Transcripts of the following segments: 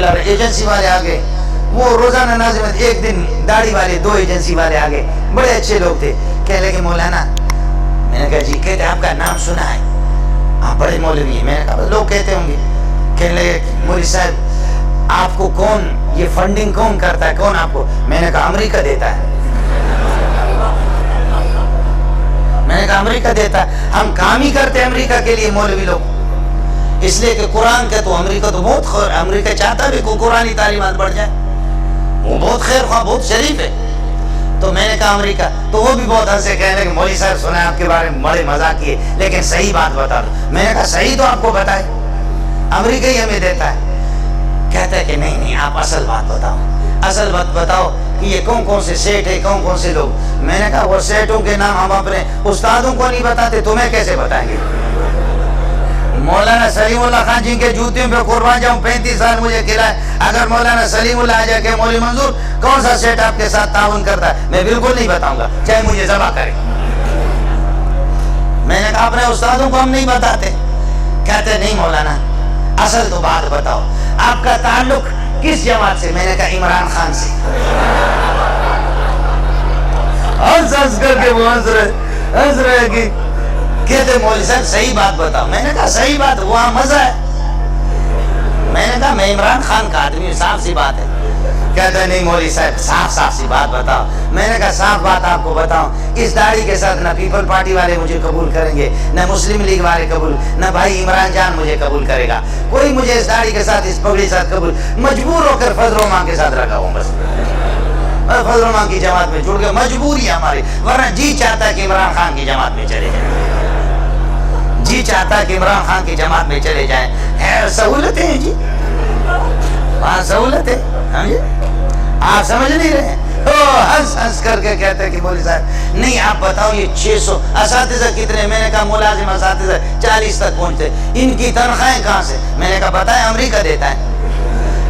پلا رہے, ایجنسی والے آ گئے, وہ روزانہ ناظم ایک دن داڑھی والے 2 ایجنسی والے آ گئے, بڑے اچھے لوگ تھے. کہنے لگے مولانا, میں نے کہا جی, کہتے آپ کا نام سنا ہے, آپ بڑے مولوی ہیں. میں نے کہا لوگ کہتے ہوں گے. کہنے لگے مولوی صاحب آپ کو کون یہ فنڈنگ کون کرتا ہے, کون آپ کو؟ میں نے کہا امریکہ دیتا ہے. میں نے کہا امریکہ دیتا ہے, ہم کام ہی کرتے ہیں امریکہ کے لیے مولوی لوگ, اس لیے کہ قرآن کا تو امریکہ تو بہت خیر, امریکہ چاہتا بھی کہ قرآنی تعلیمات بڑھ جائے, وہ بہت خیر خواہ, بہت شریف ہے. تو میں نے کہا امریکہ, تو وہ بھی بہت ہنسے, کہنے لگے مولوی صاحب سنا ہے آپ کے بارے میں بڑے مزاق کیے, لیکن صحیح بات بتا دو. میں نے کہا صحیح تو آپ کو بتائے, امریکہ ہی ہمیں دیتا ہے. کہتا ہے کہ نہیں آپ اصل بات بتاؤ, اصل بات بتاؤ کہ یہ کون کون سے سیٹ ہے, کون کون سے لوگ. میں نے کہا وہ سیٹوں کے نام ہم اپنے استادوں کو نہیں بتاتے, تمہیں کیسے بتائیں گے؟ مولانا سلیم اللہ خان جن کے جوتیوں پہ قربان جاؤں, 35 سال مجھے کھلائے. اگر مولانا سلیم اللہ آ جائے کہ مولوی منظور کون سا سیٹ آپ کے ساتھ تعاون کرتا ہے, میں بالکل نہیں بتاؤں گا, چاہے مجھے ذبح کرے. میں نے کہا اپنے استادوں کو ہم نہیں بتاتے. کہتے نہیں مولانا اصل تو بات بتاؤ, آپ کا تعلق کس جماعت سے؟ میں نے کہا عمران خان سے. ہنس کر کے وہ ہنس رہے کہ کہتے مولوی صاحب صحیح بات بتاؤ. میں نے کہا صحیح بات, وہاں مزہ ہے. میں نے کہا میں عمران خان کا آدمی ہوں, صاف سی بات ہے. کہتا نہیں مولوی صاحب صاف سی بات بتاؤ. میں نے کہا صاف بات آپ کو بتاؤں, اس داڑھی کے ساتھ نہ پیپل پارٹی والے مجھے قبول کریں گے, نہ مسلم لیگ والے قبول, نہ بھائی عمران جان مجھے قبول کرے گا. کوئی مجھے اس داڑھی کے ساتھ, اس پگڑی کے ساتھ قبول, مجبور ہو کر فضل الرحمان کے ساتھ رکھا ہوں. بس فضل الرحمان کی جماعت میں جڑ گئے, مجبوری ہے ہماری, ورنہ جی چاہتا ہے کہ عمران خان کی جماعت میں چلے جائیں, جی چاہتا ہے کہ عمران خان کی جماعت میں چلے جائیں. سہولتیں ہیں جی, وہاں سہولت ہے. آپ سمجھ نہیں رہے ہیں. ہنس کر کے کہتے ہیں کہ مولوی صاحب نہیں آپ بتاؤ یہ 600 اساتذہ کتنے؟ میں نے کہا ملازم اساتذہ 40 تک پہنچتے, ان کی تنخواہیں کہاں سے؟ میں نے کہا بتائیں امریکہ دیتا ہے.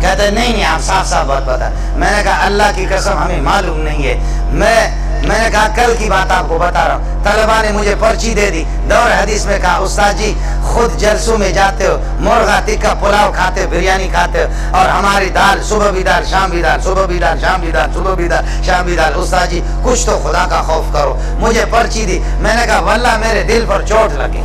کہتے ہیں نہیں آپ صاف بات بتائیں. میں نے کہا اللہ کی قسم ہمیں معلوم نہیں ہے. میں نے کہا کل کی بات آپ کو بتا رہا ہوں, طلبا نے مجھے پرچی دے دی, دور حدیث میں کہا استاد جی خود جلسوں میں جاتے ہو, مرغا ٹکا پلاؤ کھاتے ہو, بریانی کھاتے ہو, اور ہماری دال صبح بھی دال شام بھی دال, صبح بھی دال شام بھی دال, صبح بھی دال شام بھی دال. استاد جی کچھ تو خدا کا خوف کرو. مجھے پرچی دی. میں نے کہا واللہ میرے دل پر چوٹ لگی.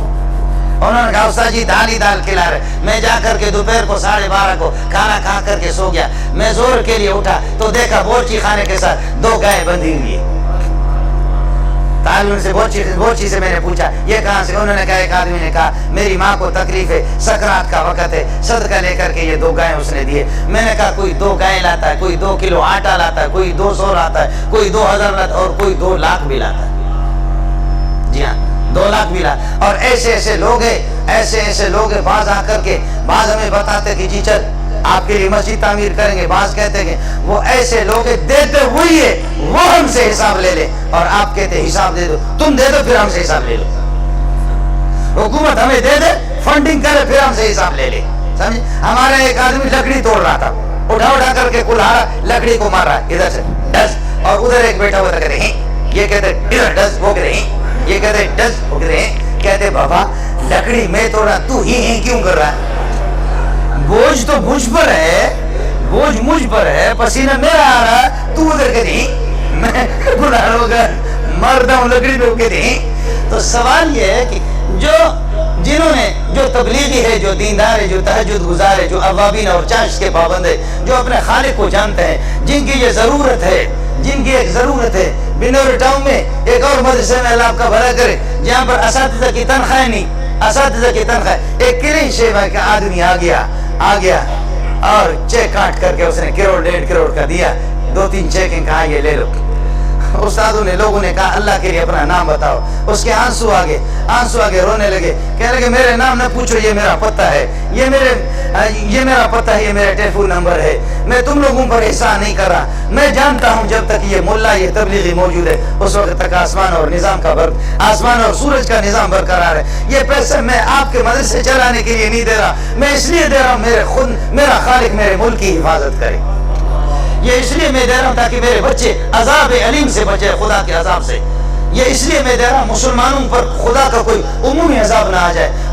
انہوں نے کہا استاد جی دال ہی دال کھلا رہے. میں جا کر کے دوپہر کو 12:30 کو کھانا کھا کر کے سو گیا. میں زور کے لیے اٹھا تو دیکھا بورچی خانے کے ساتھ 2 گائے بندھی ہوئی. تعلیم سے بورچی سے میں نے پوچھا یہ کہاں سے؟ انہوں نے کہا ایک آدمی نے کہا میری ماں کو تکلیف ہے, سکرات کا وقت ہے, صدقہ لے کر کے یہ 2 گائے اس نے دیے. میں نے کہا کوئی 2 گائے لاتا ہے, کوئی 2 کلو آٹا لاتا ہے, کوئی 200 لاتا ہے, کوئی 2000 لاتا ہے, اور کوئی 2 لاکھ بھی لاتا ہے. جی ہاں 2 لاکھ بھی لاتا. اور ایسے لوگ ہیں, ایسے لوگ ہیں. بعض آ کر کے بعض ہمیں بتاتے کہ جی چل آپ کے لیے مسجد تعمیر کریں گے. بعض کہتے ہیں وہ ایسے لوگ دیتے وہی ہے, وہ ہم سے حساب لے لے, اور آپ کہتے حساب دے دو, تم دے دو پھر ہم سے حساب لے لو. حکومت ہمیں دے دے, فنڈنگ کرے, پھر ہم سے حساب لے لے. سمجھ؟ ہمارا ایک آدمی لکڑی توڑ رہا تھا, اٹھا کر کے کلہاڑا لکڑی کو مار رہا ہے, ادھر سے ڈس, اور ادھر ایک بیٹھا ہوا تھا, کہتے ہیں یہ کہتے ادھر ڈس, وہ کہتے ہیں یہ کہتے ڈس, وہ کہتے ہیں کہتے بابا لکڑی میں توڑا, تو ہی کیوں کر رہا ہے؟ بوجھ تو مجھ پر ہے, بوجھ مجھ پر ہے, پسینہ میرا آ رہا ہے, تو ادھر کہتے میں گناہ ہوگا مرتا ہوں لکڑی پہ, کہتے ہیں. تو سوال یہ ہے کہ جنہوں نے جو تبلیغی ہے, جو دیندار ہے, جو تہجد گزار ہے, جو اوابین اور چاشت کے پابند ہے, جو اپنے خالق کو جانتے ہیں, جن کی یہ ضرورت ہے, جن کی ایک ضرورت ہے. بنور ٹاؤن میں ایک اور مدرسے میں اللہ آپ کا بھلا کرے, جہاں پر اساتذہ کی تنخواہ نہیں, اساتذہ کی تنخواہ. ایک کلین شیوا کا آدمی آ گیا اور چیک کاٹ کر کے اس نے 1 کروڑ 1.5 کروڑ کا دیا. 2-3 چیکیں کہا یہ لے لو. استادوں نے, لوگوں نے کہا اللہ کے لیے اپنا نام بتاؤ. اس کے آنسو آگے رونے لگے, کہنے لگے میرے نام نہ پوچھو, یہ میرا پتہ ہے, یہ میرا پتہ ہے, یہ میرا ٹیلیفون نمبر ہے. میں تم لوگوں پر احسان نہیں کر رہا. میں جانتا ہوں جب تک یہ ملا, یہ تبلیغی موجود ہے, اس وقت تک آسمان اور سورج کا نظام برقرار ہے. یہ پیسے میں آپ کے مدرسے چلانے کے لیے نہیں دے رہا, میں اس لیے دے رہا ہوں میرا خالق میرے ملک کی حفاظت کرے. یہ اس لیے میں دے رہا ہوں تاکہ میرے بچے عذاب علیم سے بچے, خدا کے عذاب سے. یہ اس لیے میں دے رہا ہوں مسلمانوں پر خدا کا کوئی عمومی عذاب نہ آ جائے.